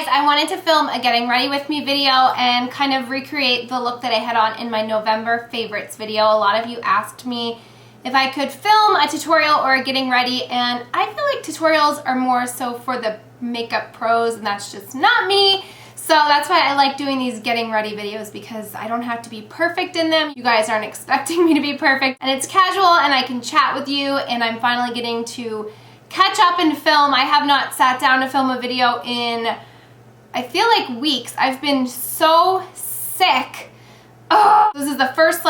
guys, I wanted to film a getting ready with me video and kind of recreate the look that I had on in my November favorites video. A lot of you asked me if I could film a tutorial or a getting ready, and I feel like tutorials are more so for the makeup pros, and that's just not me. So that's why I like doing these getting ready videos, because I don't have to be perfect in them. You guys aren't expecting me to be perfect, and it's casual and I can chat with you, and I'm finally getting to catch up and film. I have not sat down to film a video in, I feel like, weeks. I've been so sick. Ugh. This is the first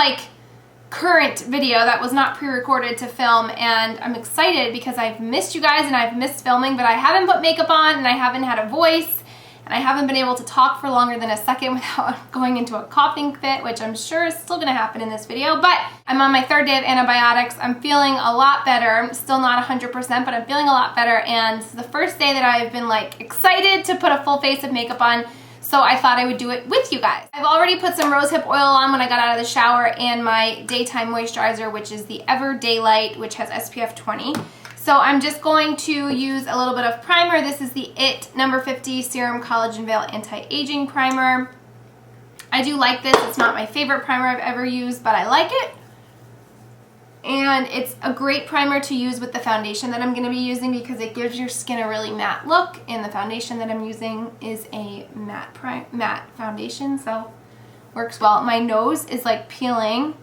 current video that was not pre-recorded to film, and I'm excited because I've missed you guys and I've missed filming, but I haven't put makeup on and I haven't had a voice. And I haven't been able to talk for longer than a second without going into a coughing fit, which I'm sure is still gonna happen in this video. But I'm on my third day of antibiotics. I'm feeling a lot better. I'm still not 100%, but I'm feeling a lot better. And this is the first day that I've been excited to put a full face of makeup on. So I thought I would do it with you guys. I've already put some rosehip oil on when I got out of the shower, and my daytime moisturizer, which is the Ever Daylight, which has SPF 20. So I'm just going to use a little bit of primer. This is the IT No. 50 Serum Collagen Veil Anti-Aging Primer. I do like this. It's not my favorite primer I've ever used, but I like it. And it's a great primer to use with the foundation that I'm going to be using, because it gives your skin a really matte look, and the foundation that I'm using is a matte foundation, so works well. My nose is peeling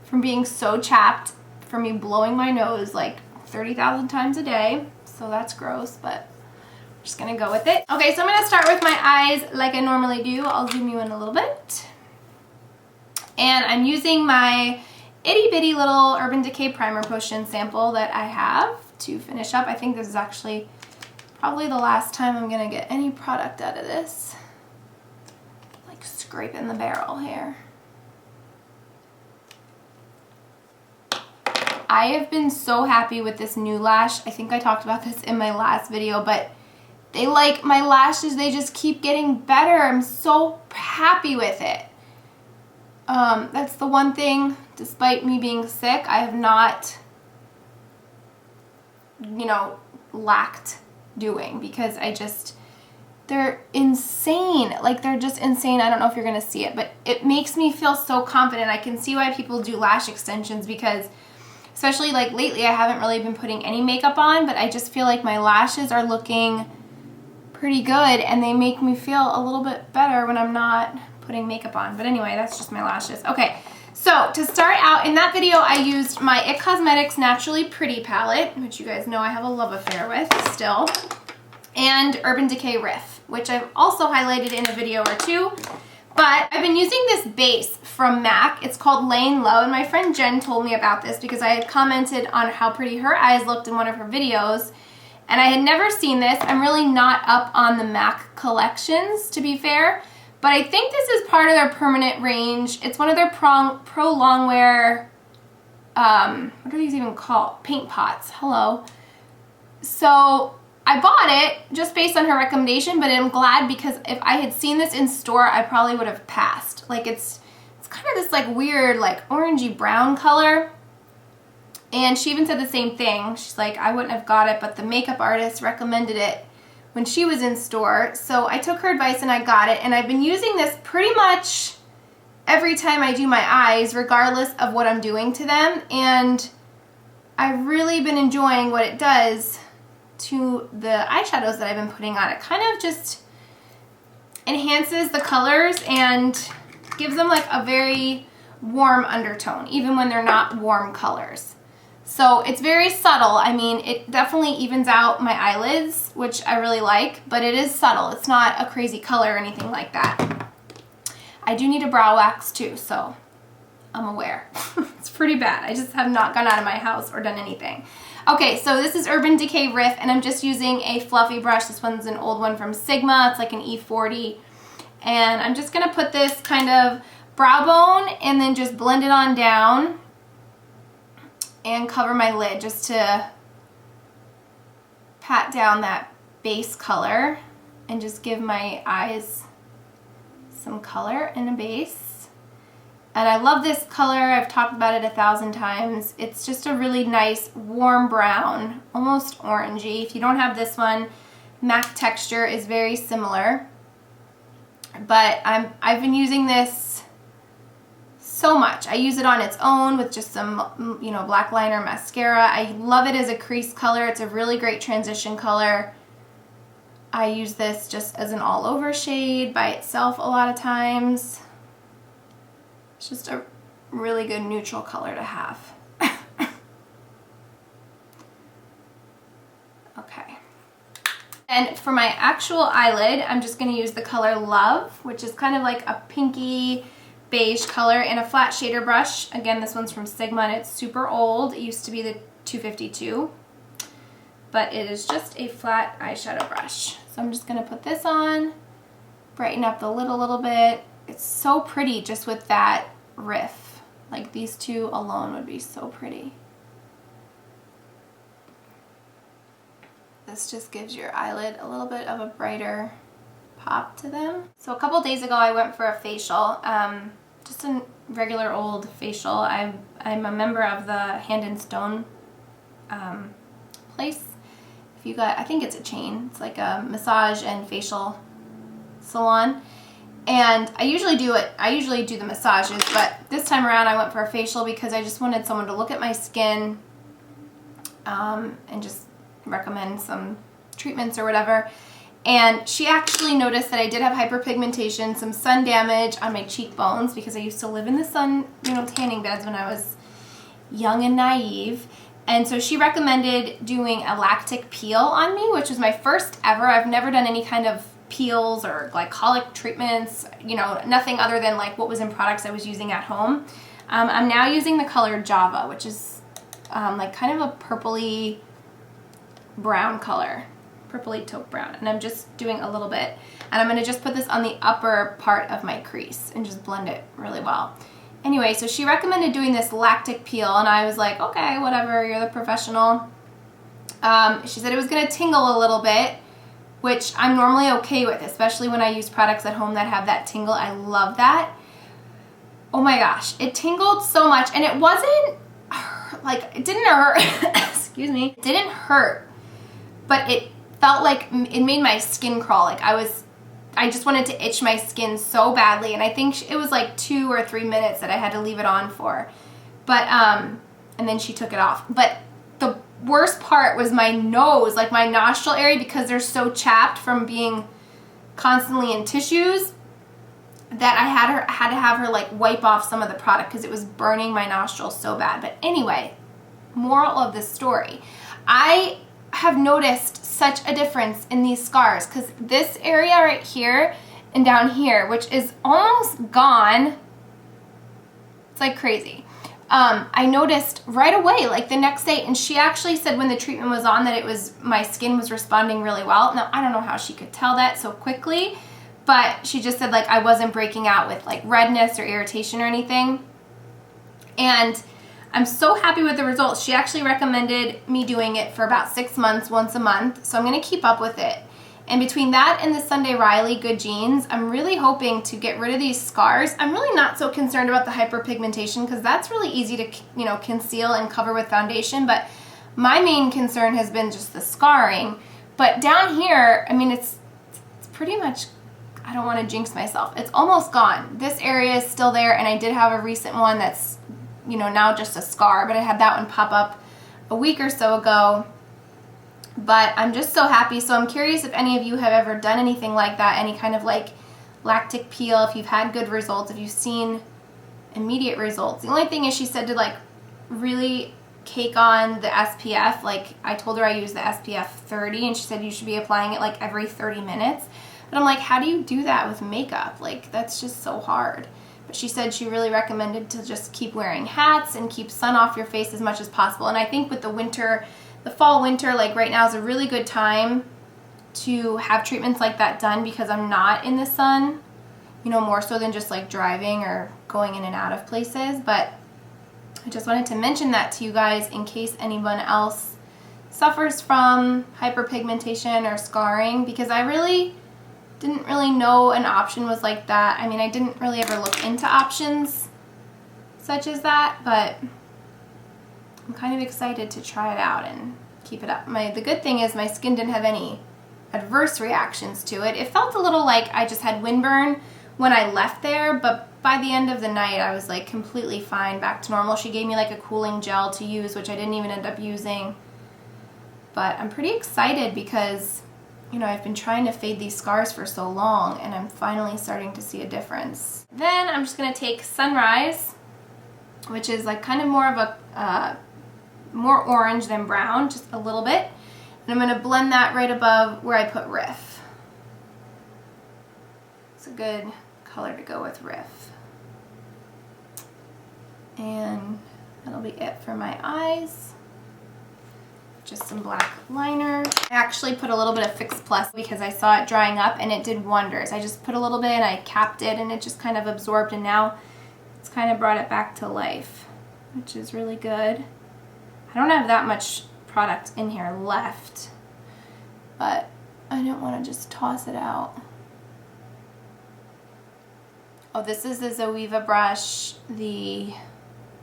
from being so chapped from me blowing my nose 30,000 times a day, so that's gross, but I'm just gonna go with it. Okay, so I'm gonna start with my eyes like I normally do. I'll zoom you in a little bit. And I'm using my itty bitty little Urban Decay Primer Potion sample that I have to finish up. I think this is actually probably the last time I'm gonna get any product out of this. Scraping the barrel here. I have been so happy with this new lash. I think I talked about this in my last video, but they my lashes, they just keep getting better. I'm so happy with it. That's the one thing, despite me being sick, I have not, lacked doing, because they're insane. They're just insane. I don't know if you're gonna see it, but it makes me feel so confident. I can see why people do lash extensions, because especially lately I haven't really been putting any makeup on, but I just feel like my lashes are looking pretty good, and they make me feel a little bit better when I'm not putting makeup on. But anyway, that's just my lashes. Okay, so to start out, in that video I used my IT Cosmetics Naturally Pretty palette, which you guys know I have a love affair with still, and Urban Decay Riff, which I've also highlighted in a video or two. But I've been using this base from MAC. It's called Laying Low, and my friend Jen told me about this because I had commented on how pretty her eyes looked in one of her videos, and I had never seen this. I'm really not up on the MAC collections, to be fair, but I think this is part of their permanent range. It's one of their pro longwear, what are these even called? Paint pots. Hello. So I bought it just based on her recommendation, but I'm glad, because if I had seen this in store, I probably would have passed. It's kind of this weird orangey brown color, and she even said the same thing. She's like, I wouldn't have got it, but the makeup artist recommended it when she was in store, so I took her advice and I got it, and I've been using this pretty much every time I do my eyes, regardless of what I'm doing to them, and I've really been enjoying what it does to the eyeshadows that I've been putting on. It kind of just enhances the colors and gives them a very warm undertone, even when they're not warm colors. So it's very subtle. I mean, it definitely evens out my eyelids, which I really like, but it is subtle. It's not a crazy color or anything like that. I do need a brow wax too, so I'm aware. It's pretty bad. I just have not gone out of my house or done anything. Okay, so this is Urban Decay Riff, and I'm just using a fluffy brush. This one's an old one from Sigma. It's an E40. And I'm just going to put this kind of brow bone and then just blend it on down and cover my lid just to pat down that base color and just give my eyes some color and a base. And I love this color. I've talked about it 1,000 times. It's just a really nice warm brown, almost orangey. If you don't have this one, MAC Texture is very similar. But I've been using this so much. I use it on its own with just some, you know, black liner mascara. I love it as a crease color. It's a really great transition color. I use this just as an all over shade by itself a lot of times. It's just a really good neutral color to have. Okay. And for my actual eyelid, I'm just going to use the color Love, which is kind of like a pinky beige color, in a flat shader brush. Again, this one's from Sigma and it's super old. It used to be the 252, but it is just a flat eyeshadow brush. So I'm just going to put this on, brighten up the lid a little bit. It's so pretty just with that riff. Like these two alone would be so pretty. This just gives your eyelid a little bit of a brighter pop to them. So a couple days ago I went for a facial, just a regular old facial. I'm a member of the Hand and Stone place. If you got, I think it's a chain. It's like a massage and facial salon. And I usually do the massages, but this time around I went for a facial because I just wanted someone to look at my skin and just recommend some treatments or whatever. And she actually noticed that I did have hyperpigmentation, some sun damage on my cheekbones because I used to live in the sun, you know, tanning beds when I was young and naive. And so she recommended doing a lactic peel on me, which was my first ever. I've never done any kind of peels or glycolic treatments, you know, nothing other than like what was in products I was using at home. I'm now using the color Java, which is like kind of a purpley brown color, purpley taupe brown, and I'm just doing a little bit, and I'm going to just put this on the upper part of my crease and just blend it really well. Anyway, so she recommended doing this lactic peel, and I was like, okay, whatever, you're the professional. She said it was going to tingle a little bit, which I'm normally okay with, especially when I use products at home that have that tingle. I love that. Oh my gosh, it tingled so much, and it wasn't like, it didn't hurt. Excuse me. It didn't hurt. But it felt like it made my skin crawl. Like I just wanted to itch my skin so badly. And I think it was like 2 or 3 minutes that I had to leave it on for. But, and then she took it off. But the worst part was my nose, like my nostril area, because they're so chapped from being constantly in tissues, that I had to have her like wipe off some of the product because it was burning my nostrils so bad. But anyway, moral of this story, I have noticed such a difference in these scars, because this area right here and down here, which is almost gone, it's like crazy. I noticed right away, like the next day, and she actually said when the treatment was on that it was, my skin was responding really well. Now, I don't know how she could tell that so quickly, but she just said like I wasn't breaking out with like redness or irritation or anything. And I'm so happy with the results. She actually recommended me doing it for about 6 months, once a month. So I'm going to keep up with it. And between that and the Sunday Riley Good Genes, I'm really hoping to get rid of these scars. I'm really not so concerned about the hyperpigmentation because that's really easy to, you know, conceal and cover with foundation. But my main concern has been just the scarring. But down here, I mean, it's pretty much, I don't want to jinx myself. It's almost gone. This area is still there, and I did have a recent one that's, you know, now just a scar, but I had that one pop up a week or so ago. But I'm just so happy. So I'm curious if any of you have ever done anything like that, any kind of like lactic peel, if you've had good results, if you've seen immediate results. The only thing is she said to like really cake on the SPF. Like I told her I use the SPF 30 and she said you should be applying it like every 30 minutes. But I'm like, how do you do that with makeup? Like that's just so hard. But she said she really recommended to just keep wearing hats and keep sun off your face as much as possible. And I think with the winter, the fall winter, like right now is a really good time to have treatments like that done because I'm not in the sun, you know, more so than just like driving or going in and out of places. But I just wanted to mention that to you guys in case anyone else suffers from hyperpigmentation or scarring, because I really didn't really know an option was like that. I mean, I didn't really ever look into options such as that, but I'm kind of excited to try it out and keep it up. The good thing is my skin didn't have any adverse reactions to it. It felt a little like I just had windburn when I left there, but by the end of the night I was like completely fine, back to normal. She gave me like a cooling gel to use, which I didn't even end up using. But I'm pretty excited because, you know, I've been trying to fade these scars for so long and I'm finally starting to see a difference. Then I'm just going to take Sunrise, which is like kind of more of a, more orange than brown, just a little bit. And I'm going to blend that right above where I put Riff. It's a good color to go with Riff. And that'll be it for my eyes. Just some black liner. I actually put a little bit of Fix Plus because I saw it drying up and it did wonders. I just put a little bit and I capped it and it just kind of absorbed, and now it's kind of brought it back to life, which is really good. I don't have that much product in here left, but I didn't want to just toss it out. Oh, this is the Zoeva brush, the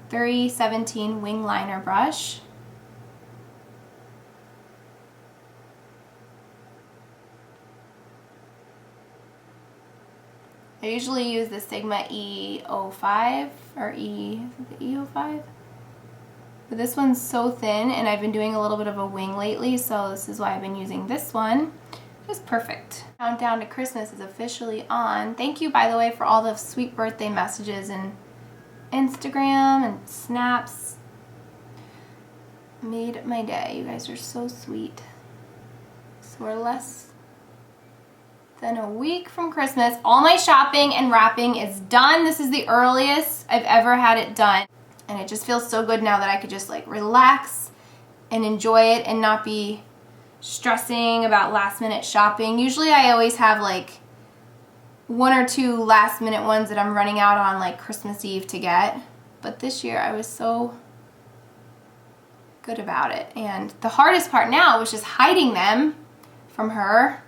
3017 wing liner brush. I usually use the Sigma E05 or E05. But this one's so thin and I've been doing a little bit of a wing lately, so this is why I've been using this one. It's perfect. Countdown to Christmas is officially on. Thank you, by the way, for all the sweet birthday messages and Instagram and snaps. Made my day. You guys are so sweet. So we're less than a week from Christmas. All my shopping and wrapping is done. This is the earliest I've ever had it done. And it just feels so good now that I could just like relax and enjoy it and not be stressing about last minute shopping. Usually I always have like one or two last minute ones that I'm running out on like Christmas Eve to get. But this year I was so good about it. And the hardest part now was just hiding them from her.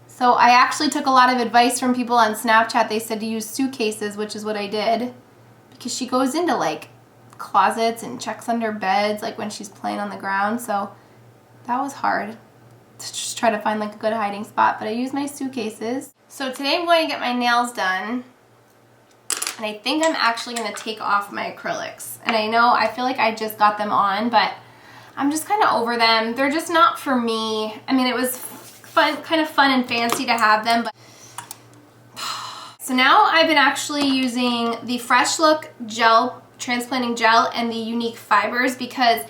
So I actually took a lot of advice from people on Snapchat. They said to use suitcases, which is what I did, because she goes into like closets and checks under beds like when she's playing on the ground. So that was hard to just try to find like a good hiding spot, but I used my suitcases. So today I'm going to get my nails done, and I think I'm actually going to take off my acrylics. And I feel like I just got them on, but I'm just kind of over them. They're just not for me. I mean, it was fun, kind of fun and fancy to have them, but so now I've been actually using the Freshlook gel, transplanting gel, and the Younique fibers, because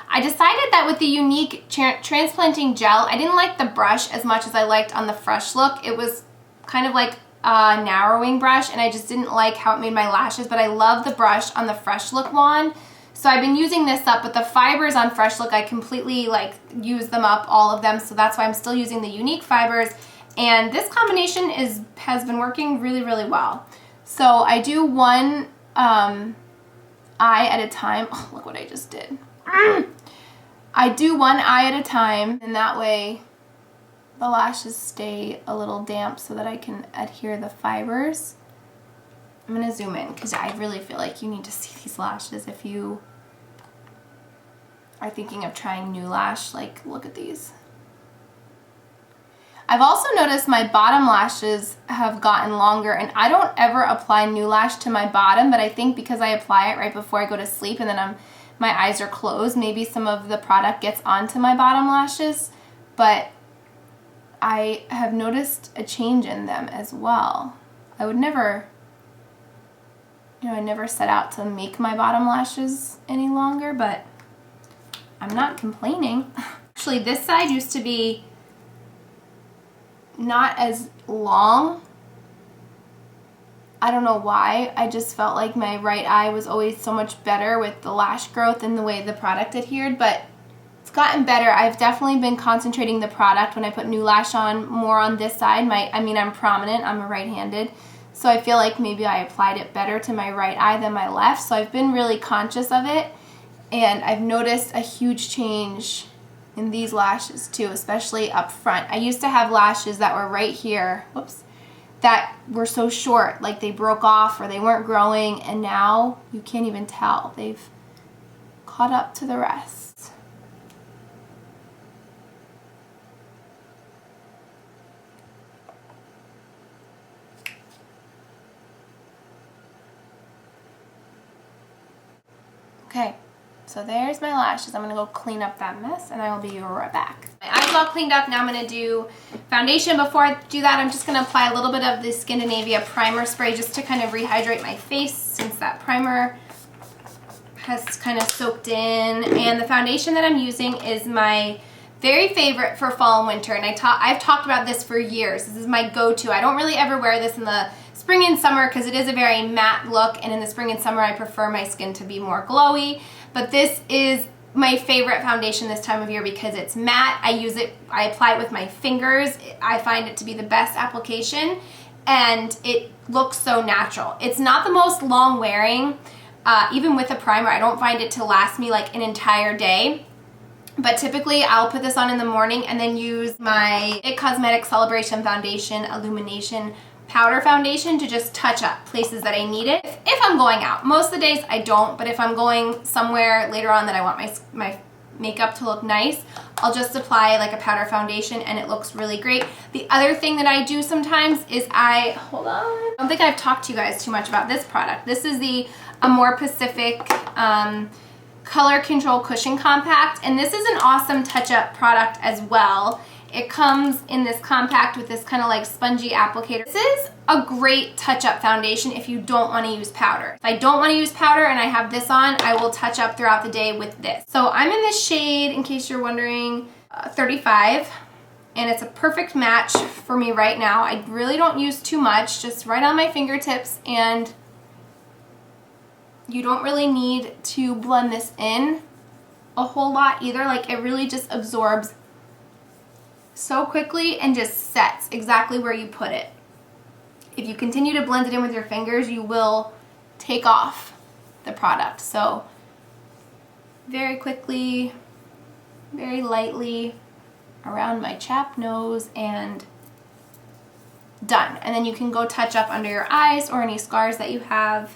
I decided that with the Younique transplanting gel, I didn't like the brush as much as I liked on the Freshlook. It was kind of like a narrowing brush, and I just didn't like how it made my lashes, but I love the brush on the Freshlook wand. So I've been using this up, but the fibers on Freshlook, I completely like use them up, all of them, so that's why I'm still using the Younique fibers. And this combination has been working really, really well. So I do one eye at a time. Oh, look what I just did. I do one eye at a time, and that way the lashes stay a little damp so that I can adhere the fibers. I'm going to zoom in because I really feel like you need to see these lashes if you are thinking of trying new lash. Like, look at these. I've also noticed my bottom lashes have gotten longer, and I don't ever apply new lash to my bottom, but I think because I apply it right before I go to sleep and then my eyes are closed, maybe some of the product gets onto my bottom lashes, but I have noticed a change in them as well. I would never, I never set out to make my bottom lashes any longer, but I'm not complaining. Actually, this side used to be not as long. I don't know why. I just felt like my right eye was always so much better with the lash growth and the way the product adhered, but it's gotten better. I've definitely been concentrating the product when I put new lash on more on this side. I'm prominent, I'm a right-handed, so I feel like maybe I applied it better to my right eye than my left, so I've been really conscious of it, and I've noticed a huge change in these lashes too, especially up front. I used to have lashes that were right here, whoops, that were so short, like they broke off or they weren't growing, and now you can't even tell. They've caught up to the rest. Okay, so there's my lashes. I'm gonna go clean up that mess and I will be right back. My eyes all cleaned up. Now I'm gonna do foundation. Before I do that, I'm just gonna apply a little bit of the Scandinavia primer spray just to kind of rehydrate my face since that primer has kind of soaked in. And the foundation that I'm using is my very favorite for fall and winter, and I've talked about this for years. This is my go-to. I don't really ever wear this in the spring and summer because it is a very matte look, and in the spring and summer I prefer my skin to be more glowy. But this is my favorite foundation this time of year because it's matte. I use it, I apply it with my fingers. I find it to be the best application, and it looks so natural. It's not the most long wearing. Even with a primer, I don't find it to last me like an entire day. But typically I'll put this on in the morning and then use my IT Cosmetics Celebration Foundation Illumination Powder Foundation to just touch up places that I need it. If I'm going out. Most of the days I don't, but if I'm going somewhere later on that I want my makeup to look nice, I'll just apply like a powder foundation and it looks really great. The other thing that I do sometimes is hold on. I don't think I've talked to you guys too much about this product. This is the Amore Pacific Color Control Cushion Compact, and this is an awesome touch-up product as well. It comes in this compact with this kind of like spongy applicator. This is a great touch-up foundation if you don't want to use powder. If I don't want to use powder and I have this on, I will touch up throughout the day with this. So I'm in this shade, in case you're wondering, 35, and it's a perfect match for me right now. I really don't use too much, just right on my fingertips, and you don't really need to blend this in a whole lot either. Like, it really just absorbs so quickly and just sets exactly where you put it. If you continue to blend it in with your fingers, you will take off the product. So very quickly, very lightly around my chapped nose and done. And then you can go touch up under your eyes or any scars that you have.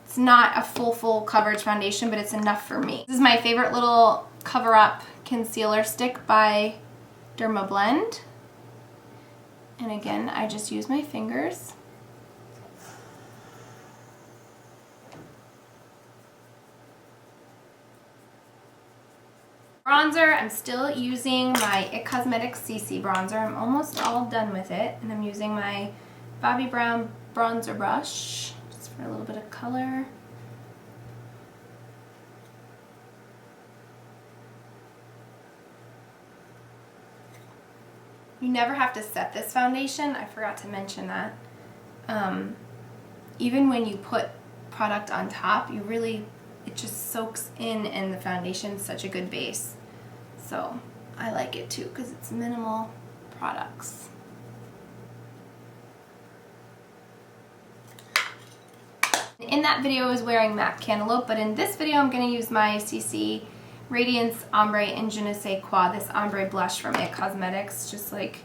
It's not a full coverage foundation, but it's enough for me. This is my favorite little cover-up concealer stick by Dermablend. And again, I just use my fingers. Bronzer, I'm still using my IT Cosmetics CC bronzer. I'm almost all done with it. And I'm using my Bobbi Brown bronzer brush for a little bit of color. You never have to set this foundation. I forgot to mention that. Even when you put product on top, it just soaks in, and the foundation's such a good base. So I like it too because it's minimal products. In that video I was wearing Matte Cantaloupe, but in this video I'm going to use my CC Radiance Ombre in Je ne sais quoi, this ombre blush from IT Cosmetics. Just like,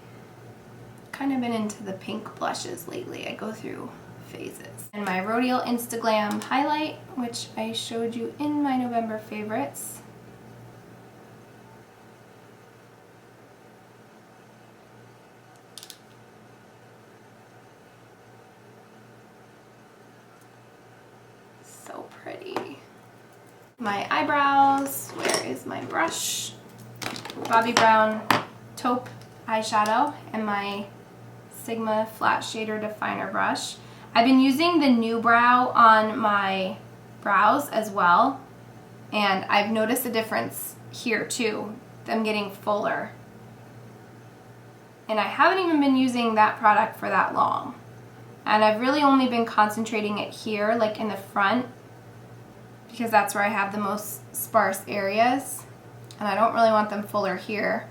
kind of been into the pink blushes lately. I go through phases. And my Rodial Instaglam highlight, which I showed you in my November favorites. So pretty. My eyebrows, where is my brush? Bobbi Brown Taupe eyeshadow and my Sigma Flat Shader Definer brush. I've been using the New Brow on my brows as well, and I've noticed a difference here too, them getting fuller. And I haven't even been using that product for that long. And I've really only been concentrating it here, like in the front, because that's where I have the most sparse areas. And I don't really want them fuller here.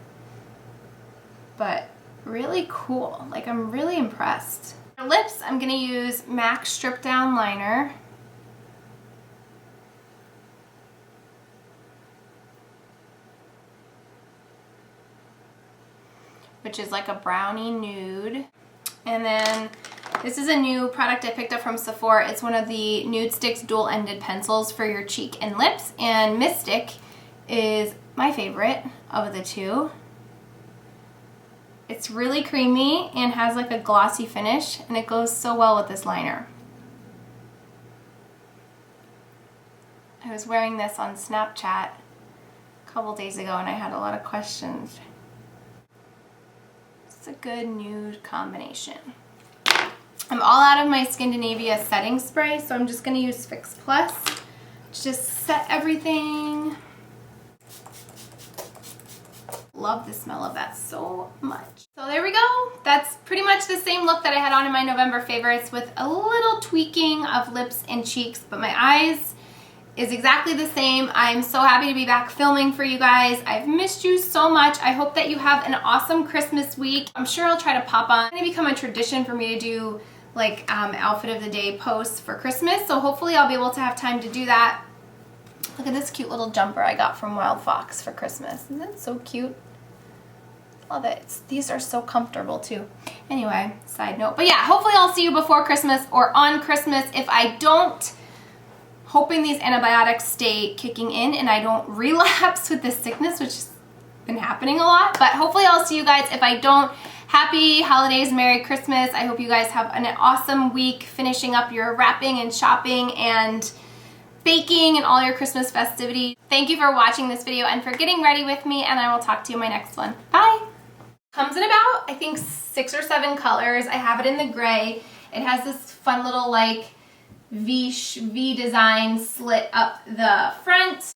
But really cool. Like, I'm really impressed. For lips, I'm going to use MAC Strip Down Liner. Which is like a brownie nude. And then this is a new product I picked up from Sephora. It's one of the Nude Sticks dual-ended pencils for your cheek and lips. And Mystic is my favorite of the two. It's really creamy and has like a glossy finish, and it goes so well with this liner. I was wearing this on Snapchat a couple days ago and I had a lot of questions. It's a good nude combination. I'm all out of my Scandinavia setting spray, so I'm just going to use Fix Plus to just set everything. Love the smell of that so much. So there we go. That's pretty much the same look that I had on in my November favorites with a little tweaking of lips and cheeks, but my eyes is exactly the same. I'm so happy to be back filming for you guys. I've missed you so much. I hope that you have an awesome Christmas week. I'm sure I'll try to pop on. It's gonna become a tradition for me to do like outfit of the day posts for Christmas, so hopefully I'll be able to have time to do that. Look at this cute little jumper I got from Wild Fox for Christmas. Isn't that so cute? Love it. These are so comfortable too. Anyway, side note. But yeah, hopefully I'll see you before Christmas or on Christmas. If I don't, hoping these antibiotics stay kicking in and I don't relapse with this sickness, which has been happening a lot. But hopefully I'll see you guys. If I don't, happy holidays, Merry Christmas. I hope you guys have an awesome week finishing up your wrapping and shopping and baking and all your Christmas festivities. Thank you for watching this video and for getting ready with me, and I will talk to you in my next one. Bye! Comes in about, I think, 6 or 7 colors. I have it in the gray. It has this fun little like V design slit up the front.